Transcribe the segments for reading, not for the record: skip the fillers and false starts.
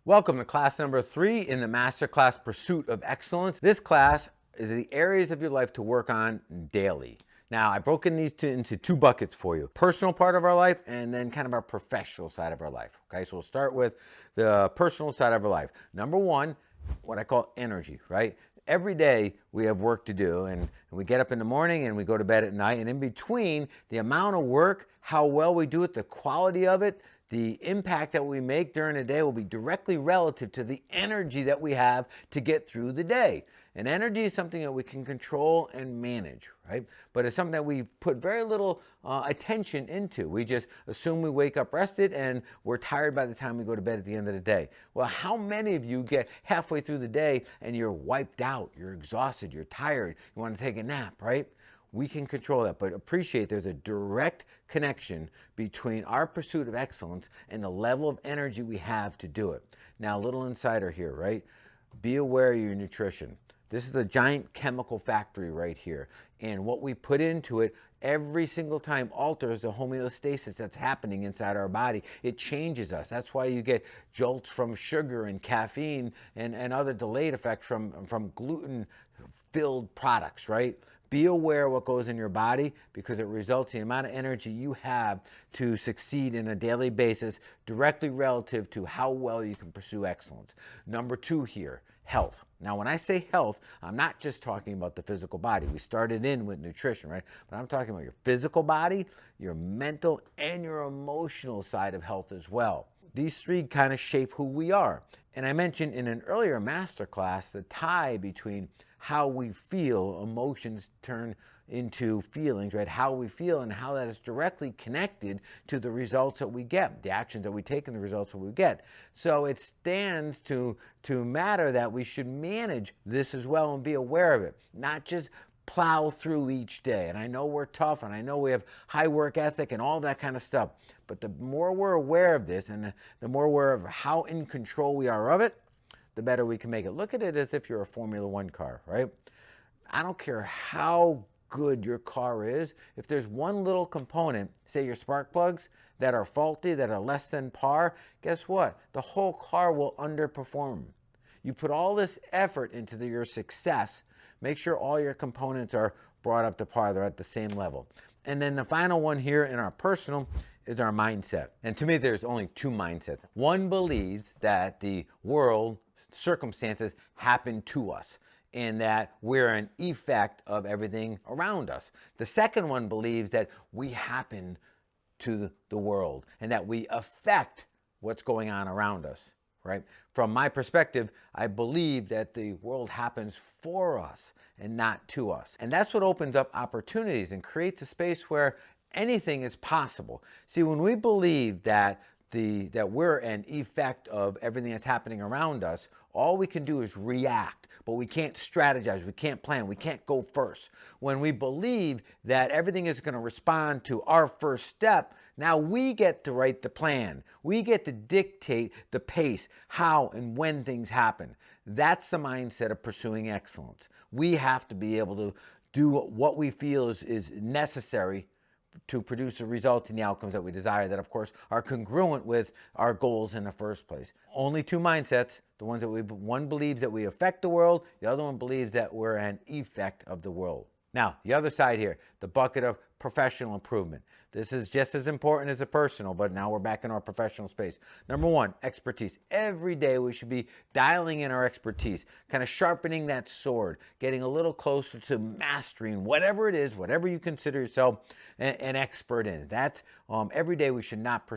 Welcome to class number 3 in the masterclass Pursuit of Excellence. This class is the areas of your life to work on daily. Now, I've broken these into two buckets for you. Personal part of our life and then kind of our professional side of our life. Okay, so we'll start with the personal side of our life. Number one, what I call energy, right? Every day we have work to do, and we get up in the morning and we go to bed at night, and in between, the amount of work, how well we do it, the quality of it, the impact that we make during the day will be directly relative to the energy that we have to get through the day. And energy is something that we can control and manage, right? But it's something that we put very little attention into. We just assume we wake up rested and we're tired by the time we go to bed at the end of the day. Well, how many of you get halfway through the day and you're wiped out, you're exhausted, you're tired, you want to take a nap, right? We can control that, but appreciate there's a direct connection between our pursuit of excellence and the level of energy we have to do it. Now, a little insider here, right? Be aware of your nutrition. This is a giant chemical factory right here. And what we put into it every single time alters the homeostasis that's happening inside our body. It changes us. That's why you get jolts from sugar and caffeine and other delayed effects from gluten-filled products, right? Be aware of what goes in your body because it results in the amount of energy you have to succeed in a daily basis directly relative to how well you can pursue excellence. Number two here, health. Now, when I say health, I'm not just talking about the physical body. We started in with nutrition, right? But I'm talking about your physical body, your mental, and your emotional side of health as well. These three kind of shape who we are. And I mentioned in an earlier masterclass the tie between how we feel, emotions turn into feelings, right? How we feel and how that is directly connected to the results that we get, the actions that we take and the results that we get. So it stands to matter that we should manage this as well and be aware of it, not just plow through each day. And I know we're tough and I know we have high work ethic and all that kind of stuff, but the more we're aware of this and the more aware of how in control we are of it, the better we can make it. Look at it as if you're a Formula One car, right? I don't care how good your car is. If there's one little component, say your spark plugs, that are faulty, that are less than par, guess what? The whole car will underperform. You put all this effort into your success, make sure all your components are brought up to par, they're at the same level. And then the final one here in our personal is our mindset. And to me, there's only two mindsets. One believes that the world, circumstances happen to us and that we're an effect of everything around us. The second one believes that we happen to the world and that we affect what's going on around us, right? From my perspective, I believe that the world happens for us and not to us. And that's what opens up opportunities and creates a space where anything is possible. See, when we believe that we're an effect of everything that's happening around us, all we can do is react, but we can't strategize, we can't plan, we can't go first. When we believe that everything is going to respond to our first step, now we get to write the plan. We get to dictate the pace, how and when things happen. That's the mindset of pursuing excellence. We have to be able to do what we feel is necessary to produce the results and the outcomes that we desire that, of course, are congruent with our goals in the first place. Only two mindsets. The ones that one believes that we affect the world, the other one believes that we're an effect of the world. Now, the other side here, the bucket of professional improvement. This is just as important as the personal, but now we're back in our professional space. Number one, expertise. Every day we should be dialing in our expertise, kind of sharpening that sword, getting a little closer to mastering whatever it is, whatever you consider yourself an expert in. That's every day we should not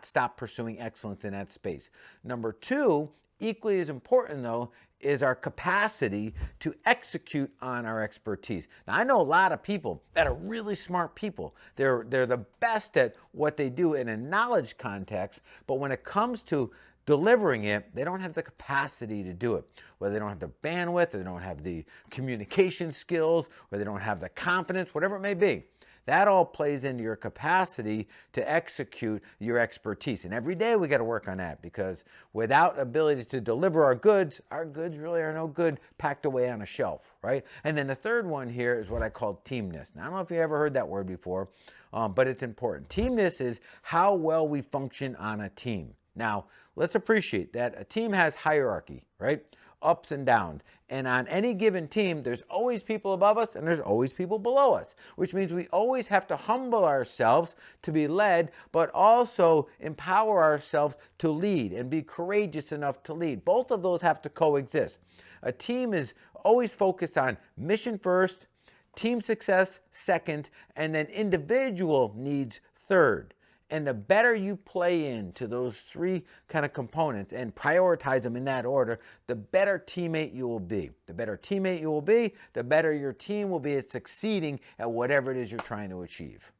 stop pursuing excellence in that space. Number two, equally as important though, is our capacity to execute on our expertise. Now, I know a lot of people that are really smart people. They're the best at what they do in a knowledge context, but when it comes to delivering it, they don't have the capacity to do it. Whether they don't have the bandwidth, or they don't have the communication skills, or they don't have the confidence, whatever it may be. That all plays into your capacity to execute your expertise. And every day we got to work on that because without ability to deliver our goods really are no good packed away on a shelf, right? And then the third one here is what I call teamness. Now, I don't know if you ever heard that word before, but it's important. Teamness is how well we function on a team. Now, let's appreciate that a team has hierarchy, right? Ups and downs. And on any given team, there's always people above us and there's always people below us, which means we always have to humble ourselves to be led, but also empower ourselves to lead and be courageous enough to lead. Both of those have to coexist. A team is always focused on mission first, team success second, and then individual needs third. And the better you play into those three kind of components and prioritize them in that order, the better teammate you will be. The better teammate you will be, the better your team will be at succeeding at whatever it is you're trying to achieve.